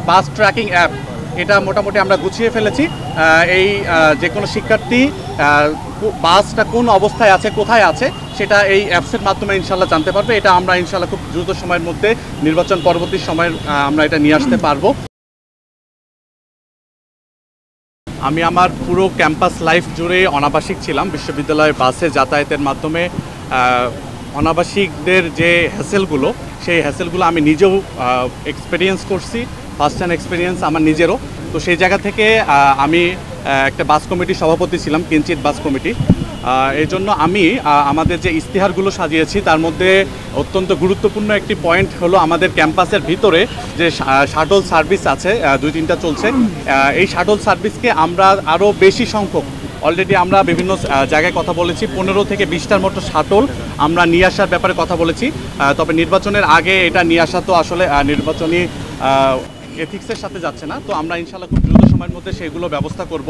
বাস tracking app এটা মোটামুটি আমরা গুছিয়ে ফেলেছি। এই যে কোনো শিক্ষার্থী বাসটা কোন অবস্থায় আছে, কোথায় আছে, সেটা এই অ্যাপসের মাধ্যমে ইনশাল্লাহ জানতে পারবে। এটা আমরা ইনশাল্লাহ খুব দ্রুত সময়ের মধ্যে নির্বাচন পরবর্তী সময়ে আমরা এটা নিয়ে আসতে পারবো। আমি আমার পুরো ক্যাম্পাস লাইফ জুড়ে অনাবাসিক ছিলাম। বিশ্ববিদ্যালয়ের বাসে যাতায়াতের মাধ্যমে অনাবাসিকদের যে হ্যাসেলগুলো, সেই হ্যাসেলগুলো আমি নিজেও এক্সপিরিয়েন্স করছি, ফার্স্ট হ্যান্ড এক্সপিরিয়েন্স আমার নিজেরও। তো সেই জায়গা থেকে আমি একটা বাস কমিটির সভাপতি ছিলাম, কিঞ্চিত বাস কমিটি। এই জন্য আমি আমাদের যে ইশতেহারগুলো সাজিয়েছি তার মধ্যে অত্যন্ত গুরুত্বপূর্ণ একটি পয়েন্ট হলো আমাদের ক্যাম্পাসের ভিতরে যে শাটল সার্ভিস আছে, 2-3টা চলছে। এই শাটল সার্ভিসকে আমরা আরও বেশি সংখ্যক, অলরেডি আমরা বিভিন্ন জায়গায় কথা বলেছি, 15 থেকে 20টার মতো শাটল আমরা নিয়ে আসার ব্যাপারে কথা বলেছি। তবে নির্বাচনের আগে এটা নিয়ে আসা তো আসলে নির্বাচনী এথিক্সের সাথে যাচ্ছে না। তো আমরা ইনশাল্লাহ খুব দ্রুত সময়ের মধ্যে সেগুলো ব্যবস্থা করব।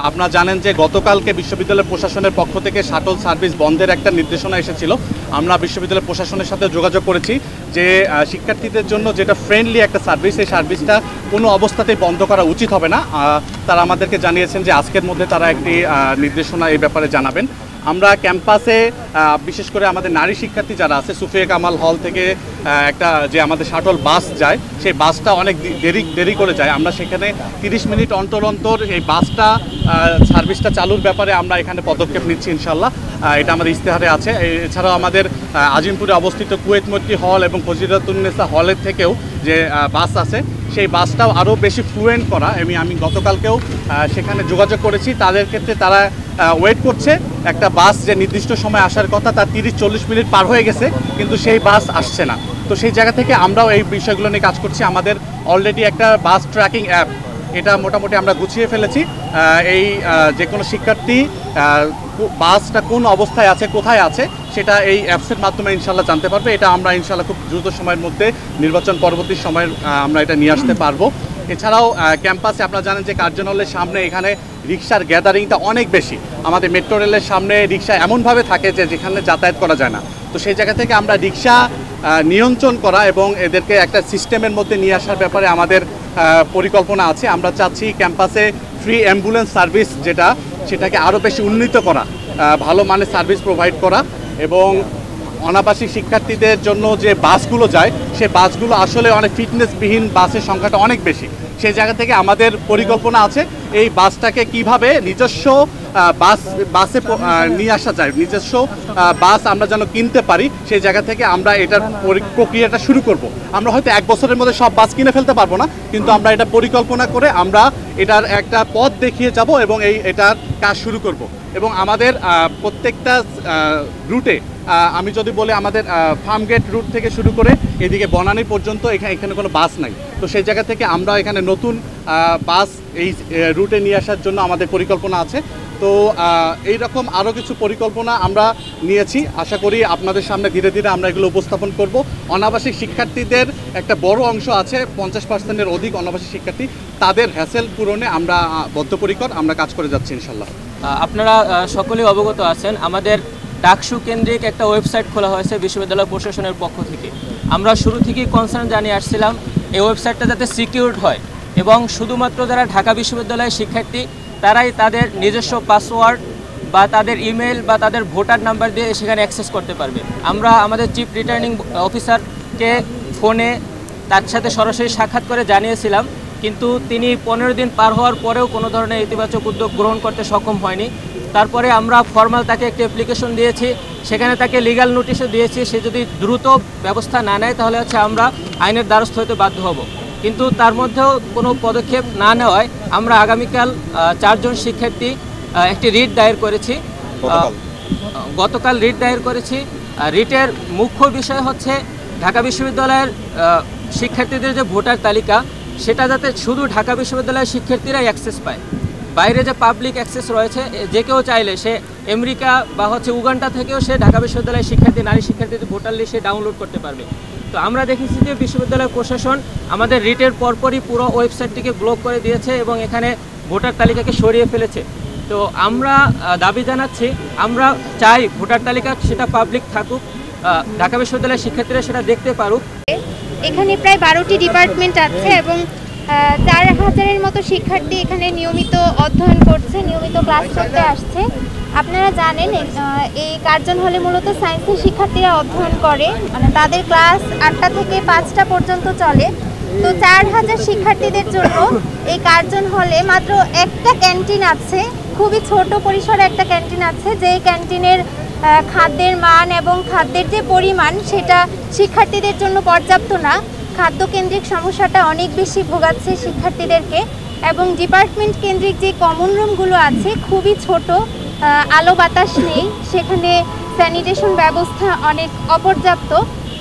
আপনারা জানেন যে গতকালকে বিশ্ববিদ্যালয় প্রশাসনের পক্ষ থেকে শাটল সার্ভিস বন্ধের একটা নির্দেশনা এসেছিল। আমরা বিশ্ববিদ্যালয় প্রশাসনের সাথে যোগাযোগ করেছি যে শিক্ষার্থীদের জন্য যেটা ফ্রেন্ডলি একটা সার্ভিস, এই সার্ভিসটা কোনো অবস্থাতেই বন্ধ করা উচিত হবে না। তারা আমাদেরকে জানিয়েছেন যে আজকের মধ্যে তারা একটি নির্দেশনা এই ব্যাপারে জানাবেন। আমরা ক্যাম্পাসে বিশেষ করে আমাদের নারী শিক্ষার্থী যারা আছে, সুফিয়া কামাল হল থেকে একটা যে আমাদের শাটল বাস যায়, সেই বাসটা অনেক দেরি করে যায়। আমরা সেখানে 30 মিনিট অন্তর অন্তর এই বাসটা সার্ভিসটা চালুর ব্যাপারে আমরা এখানে পদক্ষেপ নিচ্ছি ইনশাল্লাহ। এটা আমাদের ইশতেহারে আছে। এছাড়াও আমাদের আজিমপুরে অবস্থিত কুয়েত মৈত্রী হল এবং ফজিলাতুন্নেসা হলের থেকেও যে বাস আছে, সেই বাসটাও আরও বেশি ফ্লুয়েন্ট করা। আমি গতকালকেও সেখানে যোগাযোগ করেছি। তাদের ক্ষেত্রে তারা ওয়েট করছে একটা বাস যে নির্দিষ্ট সময় আসার কথা, তার 30-40 মিনিট পার হয়ে গেছে, কিন্তু সেই বাস আসছে না। তো সেই জায়গা থেকে আমরাও এই বিষয়গুলো নিয়ে কাজ করছি। আমাদের অলরেডি একটা বাস ট্র্যাকিং অ্যাপ, এটা মোটামুটি আমরা গুছিয়ে ফেলেছি। এই যে কোনো শিক্ষার্থী বাসটা কোন অবস্থায় আছে, কোথায় আছে, সেটা এই অ্যাপসের মাধ্যমে ইনশাল্লাহ জানতে পারবে। এটা আমরা ইনশাল্লাহ খুব দ্রুত সময়ের মধ্যে নির্বাচন পরবর্তী সময়ে আমরা এটা নিয়ে আসতে পারবো। এছাড়াও ক্যাম্পাসে আপনারা জানেন যে কার্জন হলের সামনে এখানে রিক্সার গ্যাদারিংটা অনেক বেশি। আমাদের মেট্রো রেলের সামনে রিক্সা এমনভাবে থাকে যে যেখানে যাতায়াত করা যায় না। তো সেই জায়গা থেকে আমরা রিক্সা নিয়ন্ত্রণ করা এবং এদেরকে একটা সিস্টেমের মধ্যে নিয়ে আসার ব্যাপারে আমাদের পরিকল্পনা আছে। আমরা চাচ্ছি ক্যাম্পাসে ফ্রি অ্যাম্বুলেন্স সার্ভিস সেটাকে আরও বেশি উন্নীত করা, ভালো মানের সার্ভিস প্রোভাইড করা, এবং অনাবাসিক শিক্ষার্থীদের জন্য যে বাসগুলো যায়, সে বাসগুলো আসলে অনেক ফিটনেসবিহীন, বাসের সংখ্যাটা অনেক বেশি। সেই জায়গা থেকে আমাদের পরিকল্পনা আছে এই বাসটাকে কিভাবে নিজস্ব বাসে নিয়ে আসা যায়, নিজস্ব বাস আমরা যেন কিনতে পারি। সেই জায়গা থেকে আমরা এটার প্রক্রিয়াটা শুরু করব। আমরা হয়তো 1 বছরের মধ্যে সব বাস কিনে ফেলতে পারবো না, কিন্তু আমরা এটা পরিকল্পনা করে আমরা এটার একটা পথ দেখিয়ে যাব এবং এটার কাজ শুরু করব। এবং আমাদের প্রত্যেকটা রুটে, আমি যদি বলি আমাদের ফার্মগেট রুট থেকে শুরু করে এদিকে বনানী পর্যন্ত এখানে কোনো বাস নাই। তো সেই জায়গা থেকে আমরা এখানে নতুন বাস এই রুটে নিয়ে আসার জন্য আমাদের পরিকল্পনা আছে। তো এই রকম আরও কিছু পরিকল্পনা আমরা নিয়েছি। আশা করি আপনাদের সামনে ধীরে ধীরে আমরা এগুলো উপস্থাপন করব। অনাবাসিক শিক্ষার্থীদের একটা বড় অংশ আছে, 50%-এর অধিক অনাবাসিক শিক্ষার্থী, তাদের হ্যাসেল পূরণে আমরা বদ্ধপরিকর, আমরা কাজ করে যাচ্ছি ইনশাল্লাহ। আপনারা সকলেই অবগত আছেন, আমাদের ডাকসু কেন্দ্রিক একটা ওয়েবসাইট খোলা হয়েছে বিশ্ববিদ্যালয় প্রশাসনের পক্ষ থেকে। আমরা শুরু থেকেই কনসার্ন জানিয়ে আসছিলাম এই ওয়েবসাইটটা যাতে সিকিউরড হয় এবং শুধুমাত্র যারা ঢাকা বিশ্ববিদ্যালয়ের শিক্ষার্থী তারাই তাদের নিজস্ব পাসওয়ার্ড বা তাদের ইমেল বা তাদের ভোটার নাম্বার দিয়ে সেখানে অ্যাক্সেস করতে পারবে। আমরা আমাদের চিফ রিটার্নিং অফিসারকে ফোনে তার সাথে সরাসরি সাক্ষাৎ করে জানিয়েছিলাম, কিন্তু তিনি 15 দিন পার হওয়ার পরেও কোনো ধরনের ইতিবাচক উদ্যোগ গ্রহণ করতে সক্ষম হয়নি। তারপরে আমরা ফর্মাল তাকে একটি অ্যাপ্লিকেশন দিয়েছি, সেখানে তাকে লিগ্যাল নোটিশও দিয়েছি। সে যদি দ্রুত ব্যবস্থা না নেয় তাহলে আমরা আইনের দ্বারস্থ হতে বাধ্য হব। কিন্তু তার মধ্যেও কোনো পদক্ষেপ না নেওয়ায় আমরা আগামীকাল 4 জন শিক্ষার্থী একটি রিট দায়ের করেছি, গতকাল রিট দায়ের করেছি। রিটের মুখ্য বিষয় হচ্ছে ঢাকা বিশ্ববিদ্যালয়ের শিক্ষার্থীদের যে ভোটার তালিকা, সেটা যাতে শুধু ঢাকা বিশ্ববিদ্যালয়ের শিক্ষার্থীরাই অ্যাক্সেস পায়। বাইরে যে পাবলিক অ্যাক্সেস রয়েছে, যে কেউ চাইলে সে আমেরিকা বা উগান্ডা থেকেও সে ঢাকা বিশ্ববিদ্যালয়ের শিক্ষার্থী, নারী শিক্ষার্থীদের ভোটার লিস্ট সে ডাউনলোড করতে পারবে। তো আমরা দেখেছি যে বিশ্ববিদ্যালয় প্রশাসন আমাদের রিটের পরপরই পুরো ওয়েবসাইটটিকে ব্লক করে দিয়েছে এবং এখানে ভোটার তালিকাকে সরিয়ে ফেলেছে। তো আমরা দাবি জানাচ্ছি, আমরা চাই ভোটার তালিকা সেটা পাবলিক থাকুক, ঢাকা বিশ্ববিদ্যালয়ের শিক্ষার্থীরা সেটা দেখতে পারুক। এখানে প্রায় 12টি ডিপার্টমেন্ট আছে এবং 4000-এর মতো শিক্ষার্থী এখানে নিয়মিত অধ্যয়ন করছে, নিয়মিত ক্লাস করতে আসছে। আপনারা জানেন এই কার্জন হলে মূলত সায়েন্সের শিক্ষার্থীরা অধ্যয়ন করে, মানে তাদের ক্লাস 8টা থেকে 5টা পর্যন্ত চলে। তো 4000 শিক্ষার্থীদের জন্য এই কার্জন হলে মাত্র একটা ক্যান্টিন আছে, খুবই ছোট পরিসরে একটা ক্যান্টিন আছে, যে ক্যান্টিনের খাদ্যের মান এবং খাদ্যের যে পরিমাণ সেটা শিক্ষার্থীদের জন্য পর্যাপ্ত না। খাদ্যকেন্দ্রিক সমস্যাটা অনেক বেশি ভোগাচ্ছে শিক্ষার্থীদেরকে, এবং ডিপার্টমেন্ট কেন্দ্রিক যে কমন রুমগুলো আছে খুবই ছোট, আলো বাতাস নেই, সেখানে স্যানিটেশন ব্যবস্থা অনেক অপর্যাপ্ত।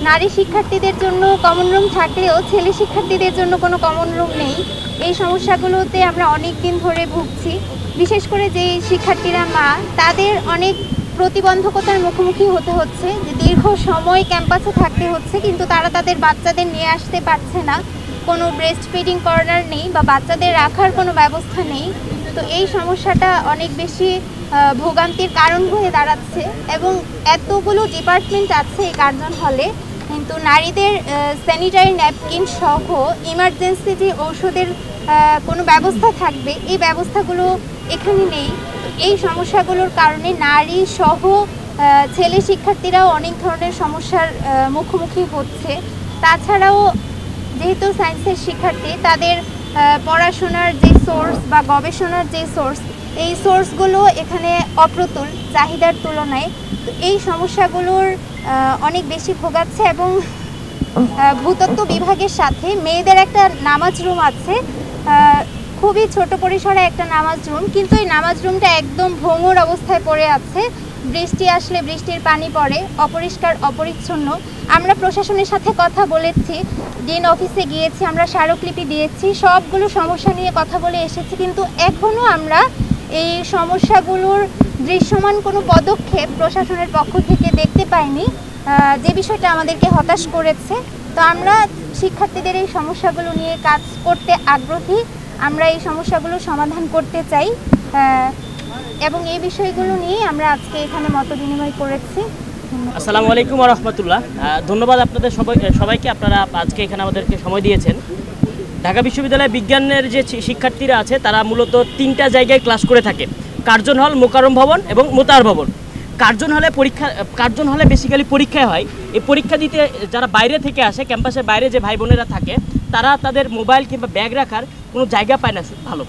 নারী শিক্ষার্থীদের জন্য কমন রুম থাকলেও ছেলে শিক্ষার্থীদের জন্য কোনো কমন রুম নেই। এই সমস্যাগুলোতে আমরা অনেক দিন ধরে ভুগছি। বিশেষ করে যে শিক্ষার্থীরা মা, তাদের অনেক প্রতিবন্ধকতার মুখোমুখি হতে হচ্ছে, যে দীর্ঘ সময় ক্যাম্পাসে থাকতে হচ্ছে, কিন্তু তারা তাদের বাচ্চাদের নিয়ে আসতে পারছে না, কোনো ব্রেস্ট ফিডিং কর্নার নেই বা বাচ্চাদের রাখার কোনো ব্যবস্থা নেই। তো এই সমস্যাটা অনেক বেশি ভোগান্তির কারণ হয়ে দাঁড়াচ্ছে, এবং এতগুলো ডিপার্টমেন্ট আছে এই কার্জন হলে, কিন্তু নারীদের স্যানিটারি ন্যাপকিন সহ ইমার্জেন্সি যে ঔষধের কোনো ব্যবস্থা থাকবে, এই ব্যবস্থাগুলো এখানে নেই। এই সমস্যাগুলোর কারণে নারী সহ ছেলে শিক্ষার্থীরাও অনেক ধরনের সমস্যার মুখোমুখি হচ্ছে। তাছাড়াও যেহেতু সায়েন্সের শিক্ষার্থী, তাদের পড়াশোনার যে সোর্স বা গবেষণার যে সোর্স, এই সোর্সগুলো এখানে অপ্রতুল চাহিদার তুলনায়। তো এই সমস্যাগুলোর অনেক বেশি ভোগাচ্ছে, এবং ভূতত্ত্ব বিভাগের সাথে মেয়েদের একটা নামাজ রুম আছে, খুবই ছোট পরিসরে একটা নামাজ রুম, কিন্তু এই নামাজ রুমটা একদম ভঙ্গুর অবস্থায় পড়ে আছে। বৃষ্টি আসলে বৃষ্টির পানি পড়ে, অপরিষ্কার অপরিচ্ছন্ন। আমরা প্রশাসনের সাথে কথা বলেছি, ডিন অফিসে গিয়েছি, আমরা স্মারকলিপি দিয়েছি, সবগুলো সমস্যা নিয়ে কথা বলে এসেছি, কিন্তু এখনও আমরা এই সমস্যাগুলোর দৃশ্যমান কোনো পদক্ষেপ প্রশাসনের পক্ষ থেকে দেখতে পাইনি, যে বিষয়টা আমাদেরকে হতাশ করেছে। তো আমরা শিক্ষার্থীদের এই সমস্যাগুলো নিয়ে কাজ করতে আগ্রহী, আমরা এই সমস্যাগুলো সমাধান করতে চাই, এবং এই বিষয়গুলো নিয়ে আমরা আজকে এখানে মত বিনিময় করেছি। আসসালামু আলাইকুম ওয়া রাহমাতুল্লাহ। ধন্যবাদ আপনাদের সবাইকে, আপনারা আজকে এখানে আমাদেরকে সময় দিয়েছেন। ঢাকা বিশ্ববিদ্যালয় বিজ্ঞানের যে শিক্ষার্থীরা আছে তারা মূলত 3টা জায়গায় ক্লাস করে থাকে, কার্জন হল, মোকাররম ভবন এবং মোতাহার ভবন। কার্জন হলে বেসিক্যালি পরীক্ষা হয়। এই পরীক্ষা দিতে যারা বাইরে থেকে আসে, ক্যাম্পাসের বাইরে যে ভাই বোনেরা থাকে, তারা তাদের মোবাইল কিংবা ব্যাগ রাখার কোনো জায়গা পায় না ভালো,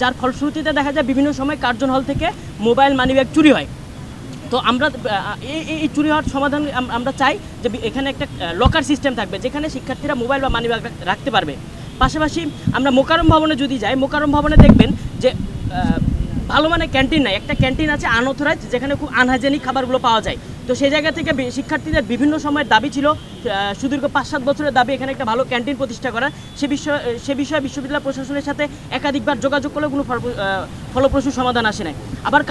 যার ফলশ্রুতিতে দেখা যায় বিভিন্ন সময় কার্জন হল থেকে মোবাইল মানিব্যাগ চুরি হয়। তো আমরা এই চুরি হওয়ার সমাধান আমরা চাই যে এখানে একটা লকার সিস্টেম থাকবে, যেখানে শিক্ষার্থীরা মোবাইল বা মানিব্যাগ রাখতে পারবে। পাশাপাশি আমরা মোকাররম ভবনে যদি যাই, মোকাররম ভবনে দেখবেন যে ভালো মানে ক্যান্টিন নাই, একটা ক্যান্টিন আছে আনঅথরাইজড, যেখানে খুব আনহাইজেনিক খাবারগুলো পাওয়া যায়। তো সেই জায়গা থেকে শিক্ষার্থীদের বিভিন্ন সময়ের দাবি ছিল, সুদীর্ঘ 5-7 বছরের দাবি এখানে একটা ভালো ক্যান্টিন প্রতিষ্ঠা করা। সে বিষয়ে বিশ্ববিদ্যালয় প্রশাসনের সাথে একাধিকবার যোগাযোগ করলে কোনো ফলপ্রসূ সমাধান আসে নাই। আবার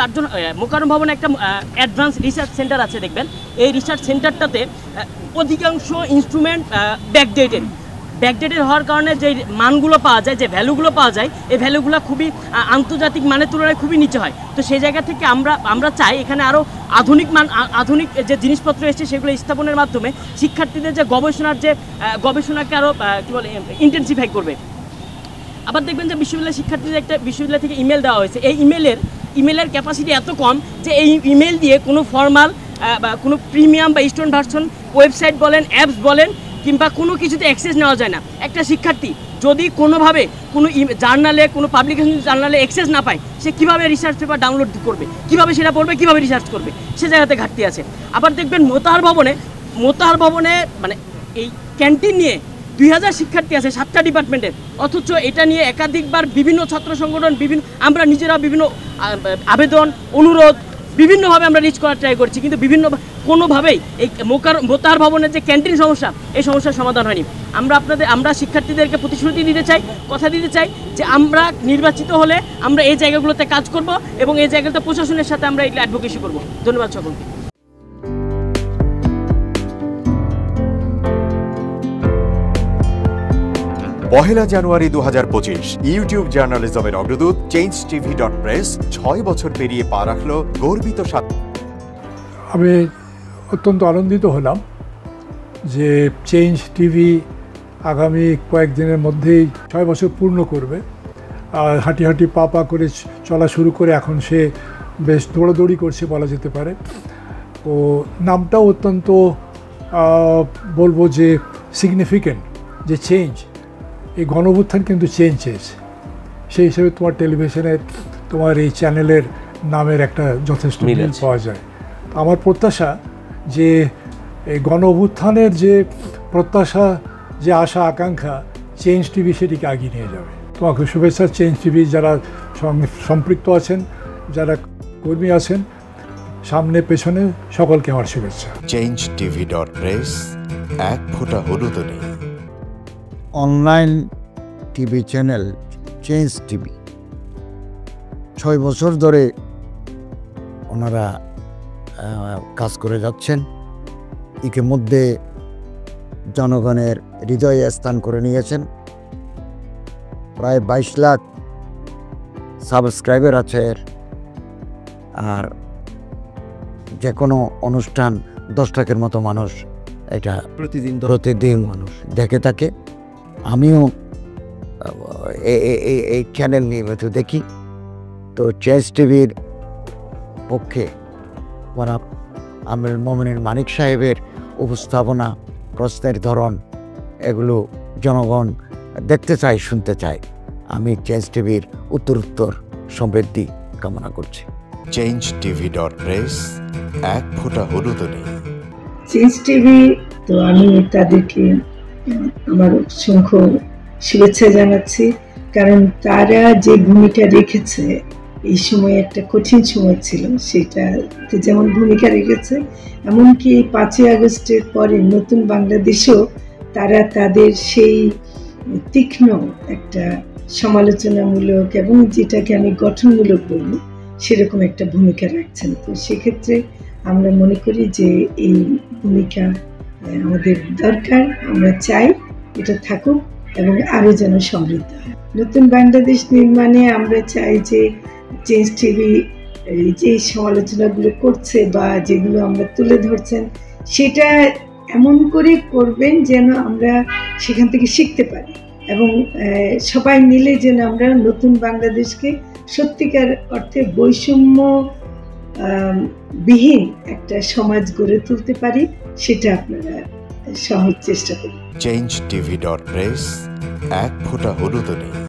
মোকাররম ভবনে একটা অ্যাডভান্স রিসার্চ সেন্টার আছে, দেখবেন এই রিসার্চ সেন্টারটাতে অধিকাংশ ইনস্ট্রুমেন্ট ব্যাকডেটেড হওয়ার কারণে যে মানগুলো পাওয়া যায়, যে ভ্যালুগুলো পাওয়া যায়, এই ভ্যালুগুলো খুবই আন্তর্জাতিক মানের তুলনায় খুবই নিচে হয়। তো সেই জায়গা থেকে আমরা চাই এখানে আরও আধুনিক যে জিনিসপত্র এসেছে সেগুলো স্থাপনের মাধ্যমে শিক্ষার্থীদের যে গবেষণাকে আরও কী বলে ইন্টেন্সিফাই করবে। আবার দেখবেন যে বিশ্ববিদ্যালয় থেকে ইমেল দেওয়া হয়েছে, এই ইমেলের ক্যাপাসিটি এত কম যে এই ইমেল দিয়ে কোনো ফর্মাল বা কোনো প্রিমিয়াম বা স্টুডেন্ট ভার্সন ওয়েবসাইট বলেন, অ্যাপস বলেন, কিংবা কোনো কিছুতে অ্যাক্সেস নেওয়া যায় না। একটা শিক্ষার্থী যদি কোনোভাবে কোনো জার্নালে, কোনো পাবলিকেশন জার্নালে অ্যাক্সেস না পায়, সে কীভাবে রিসার্চ পেপার ডাউনলোড করবে, কীভাবে সেটা পড়বে, কীভাবে রিসার্চ করবে, সে জায়গাতে ঘাটতি আছে। আবার দেখবেন মোতাহার ভবনে মানে এই ক্যান্টিন নিয়ে 2000 শিক্ষার্থী আছে 7টা ডিপার্টমেন্টের, অথচ এটা নিয়ে একাধিকবার বিভিন্ন ছাত্র সংগঠন, আমরা নিজেরা বিভিন্ন আবেদন, অনুরোধ বিভিন্নভাবে আমরা রিচ করার ট্রাই করছি, কিন্তু কোনোভাবেই এই মোতাহার ভবনের যে ক্যান্টিন সমস্যা, এই সমস্যার সমাধান হয়নি। আমরা শিক্ষার্থীদেরকে প্রতিশ্রুতি দিতে চাই, কথা দিতে চাই যে আমরা নির্বাচিত হলে আমরা এই জায়গাগুলোতে কাজ করব এবং এই জায়গাতে প্রশাসনের সাথে আমরা এগুলো অ্যাডভোকেসি করব। ধন্যবাদ সকলকে। পহেলা জানুয়ারি 2025 ইউটিউব জার্নালিজমের অগ্রদূত changetv.press 6 বছর পেরিয়ে পা রাখল গর্বিত আমি অত্যন্ত আনন্দিত হলাম যে চেঞ্জ টিভি আগামী কয়েকদিনের মধ্যেই 6 বছর পূর্ণ করবে। হাঁটি হাঁটি পা পা করে চলা শুরু করে এখন সে বেশ দৌড়াদৌড়ি করছে বলা যেতে পারে। ও নামটাও অত্যন্ত বলবো যে সিগনিফিক্যান্ট, যে চেঞ্জ, এই গণঅভ্যুত্থান কিন্তু চেঞ্জ চেয়েছে। সেই হিসেবে তোমার টেলিভিশনের, তোমার এই চ্যানেলের নামের একটা যথেষ্ট মিল পাওয়া যায়। আমার প্রত্যাশা যে এই গণঅভ্যুত্থানের যে প্রত্যাশা, যে আশা আকাঙ্ক্ষা, চেঞ্জ টিভি সেটিকে এগিয়ে নিয়ে যাবে। তোমাকে শুভেচ্ছা। চেঞ্জ টিভি যারা সম্পৃক্ত আছেন, যারা কর্মী আছেন, সামনে পেছনে সকলকে আমার শুভেচ্ছা। changetv.press, এক ফোঁটা হলুদও নেই। Online TV channel change TV 6 বছর ধরে ওনারা কাজ করে যাচ্ছেন। ইতিমধ্যে জনগণের হৃদয়ে স্থান করে নিয়েছেন। প্রায় 22 লাখ সাবস্ক্রাইবার আছে। আর যে কোনো অনুষ্ঠান 10 লাখের মতো মানুষ এটা প্রতিদিন মানুষ দেখে থাকে। আমিও এই চ্যানেল নিয়মিত দেখি। তো চেঞ্জ টিভির পক্ষে আমিরুল মোমিনিন মানিক সাহেবের উপস্থাপনা, প্রশ্নের ধরন, এগুলো জনগণ দেখতে চায়, শুনতে চায়। আমি চেঞ্জ টিভির উত্তরোত্তর সমৃদ্ধি কামনা করছি। changetv.press, এক ফোঁটা হলুদও নেই। চেঞ্জ টিভি, তো আমি তাদেরকে আমার অসংখ্য শুভেচ্ছা জানাচ্ছি, কারণ তারা যে ভূমিকা রেখেছে এই সময়, একটা কঠিন সময় ছিল, সেটাতে যেমন ভূমিকা রেখেছে, এমনকি 5ই আগস্টের পরে নতুন বাংলাদেশেও তারা তাদের সেই তীক্ষ্ণ একটা সমালোচনামূলক এবং যেটাকে আমি গঠনমূলক বলবো সেরকম একটা ভূমিকা রাখছেন। তো সেক্ষেত্রে আমরা মনে করি যে এই ভূমিকা আমাদের দরকার, আমরা চাই এটা থাকুক এবং আরও যেন সমৃদ্ধ হয়। নতুন বাংলাদেশ নির্মাণে আমরা চাই যে চেঞ্জ টিভি যে সমালোচনাগুলো করছে বা যেগুলো আমরা তুলে ধরছেন, সেটা এমন করে করবেন যেন আমরা সেখান থেকে শিখতে পারি এবং সবাই মিলে যেন আমরা নতুন বাংলাদেশকে সত্যিকার অর্থে বৈষম্য বিহীন একটা সমাজ গড়ে তুলতে পারি, সেটা আপনারা সহজ চেষ্টা করুন। changetv.press, এক ফোঁটা হলুদও নেই।